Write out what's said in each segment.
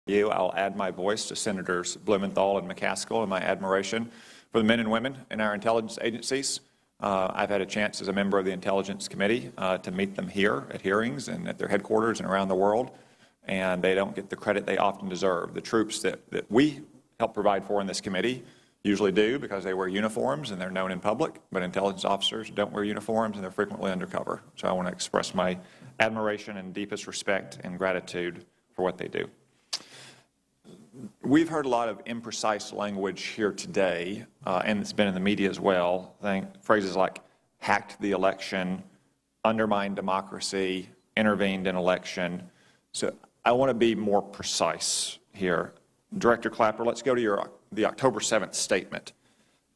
I'll add my voice to Senators Blumenthal and McCaskill and my admiration for the men and women in our intelligence agencies. I've had a chance as a member of the Intelligence Committee to meet them here at hearings and at their headquarters and around the world, and they don't get the credit they often deserve. The troops that we help provide for in this committee usually do because they wear uniforms and they're known in public, but intelligence officers don't wear uniforms and they're frequently undercover. So I want to express my admiration and deepest respect and gratitude for what they do. We've heard a lot of imprecise language here today, and it's been in the media as well. Phrases like hacked the election, undermined democracy, intervened in election. So I want to be more precise here. Director Clapper, let's go to the October 7th statement.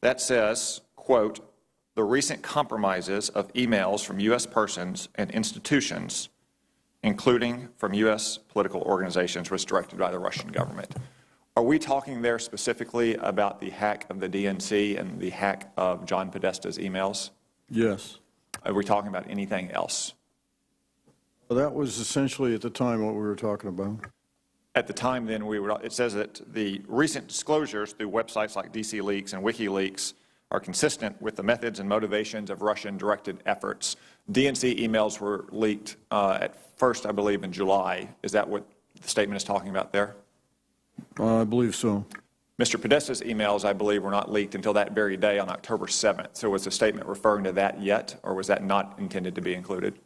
That says, quote, the recent compromises of emails from U.S. persons and institutions, including from U.S. political organizations, was directed by the Russian government. Are we talking there specifically about the hack of the DNC and the hack of John Podesta's emails? Yes. Are we talking about anything else? Well, that was essentially at the time what we were talking about. At the time, then, it says that the recent disclosures through websites like DC Leaks and WikiLeaks are consistent with the methods and motivations of Russian-directed efforts. DNC emails were leaked at first, I believe, in July. Is that what the statement is talking about there? I believe so. Mr. Podesta's emails, I believe, were not leaked until that very day on October 7th. So was the statement referring to that yet, or was that not intended to be included?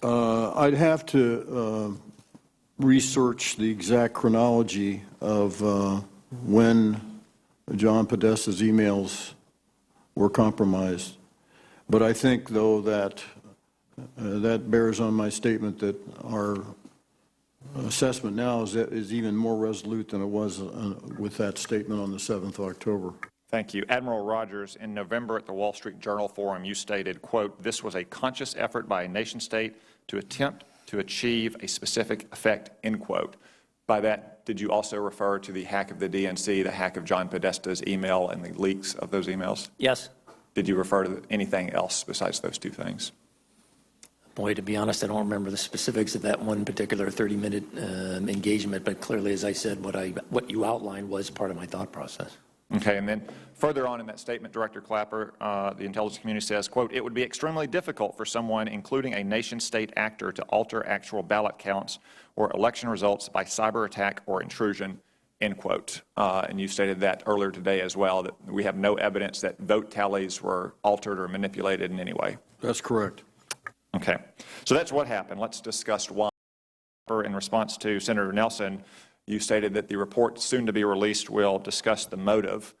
I'd have to research the exact chronology of when John Podesta's emails were compromised. But I think, though, that that bears on my statement that our assessment now is even more resolute than it was with that statement on the 7th of October. Thank you. Admiral Rogers, in November at the Wall Street Journal Forum, you stated, quote, this was a conscious effort by a nation-state to attempt to achieve a specific effect, end quote. By that, did you also refer to the hack of the DNC, the hack of John Podesta's email, and the leaks of those emails? Yes. Did you refer to anything else besides those two things? Boy, to be honest, I don't remember the specifics of that one particular 30-minute engagement, but clearly, as I said, what you outlined was part of my thought process. Okay, and then further on in that statement, Director Clapper, the intelligence community says, quote, it would be extremely difficult for someone, including a nation-state actor, to alter actual ballot counts or election results by cyber attack or intrusion, end quote. And you stated that earlier today as well, that we have no evidence that vote tallies were altered or manipulated in any way. That's correct. Okay, so that's what happened. Let's discuss why. In response to Senator Nelson, you stated that the report soon to be released will discuss the motive.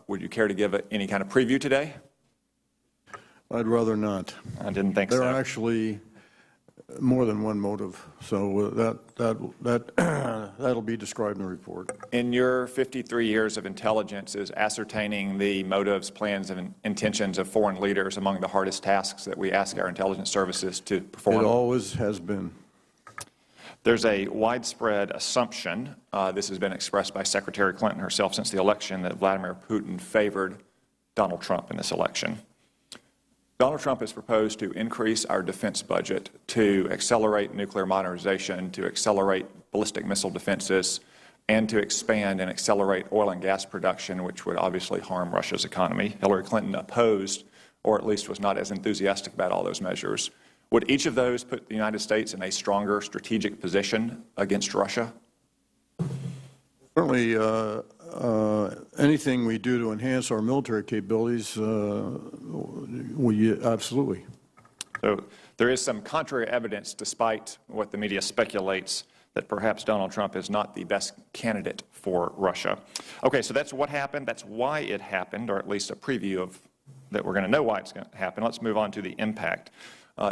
Would you care to give any kind of preview today? I'd rather not. I didn't think so. There are actually more than one motive, so that'll be described in the report. In your 53 years of intelligence, is ascertaining the motives, plans, and intentions of foreign leaders among the hardest tasks that we ask our intelligence services to perform? It always has been. There's a widespread assumption, this has been expressed by Secretary Clinton herself since the election, that Vladimir Putin favored Donald Trump in this election. Donald Trump has proposed to increase our defense budget, to accelerate nuclear modernization, to accelerate ballistic missile defenses, and to expand and accelerate oil and gas production, which would obviously harm Russia's economy. Hilary Clinton opposed, or at least was not as enthusiastic about all those measures. Would each of those put the United States in a stronger strategic position against Russia? Certainly, anything we do to enhance our military capabilities, absolutely. So there is some contrary evidence, despite what the media speculates, that perhaps Donald Trump is not the best candidate for Russia. Okay, so that's what happened. That's why it happened, or at least a preview of that we're going to know why it's going to happen. Let's move on to the impact.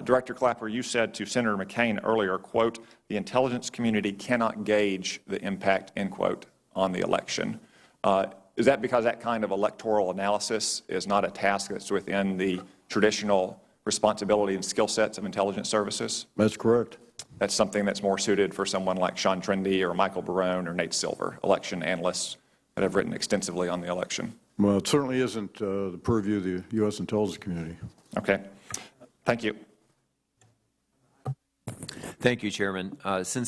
Director Clapper, you said to Senator McCain earlier, quote, the intelligence community cannot gauge the impact, end quote, on the election. Is that because that kind of electoral analysis is not a task that's within the traditional responsibility and skill sets of intelligence services? That's correct. That's something that's more suited for someone like Sean Trendy or Michael Barone or Nate Silver, election analysts that have written extensively on the election. Well, it certainly isn't the purview of the U.S. intelligence community. Okay. Thank you. Thank you, Chairman. Since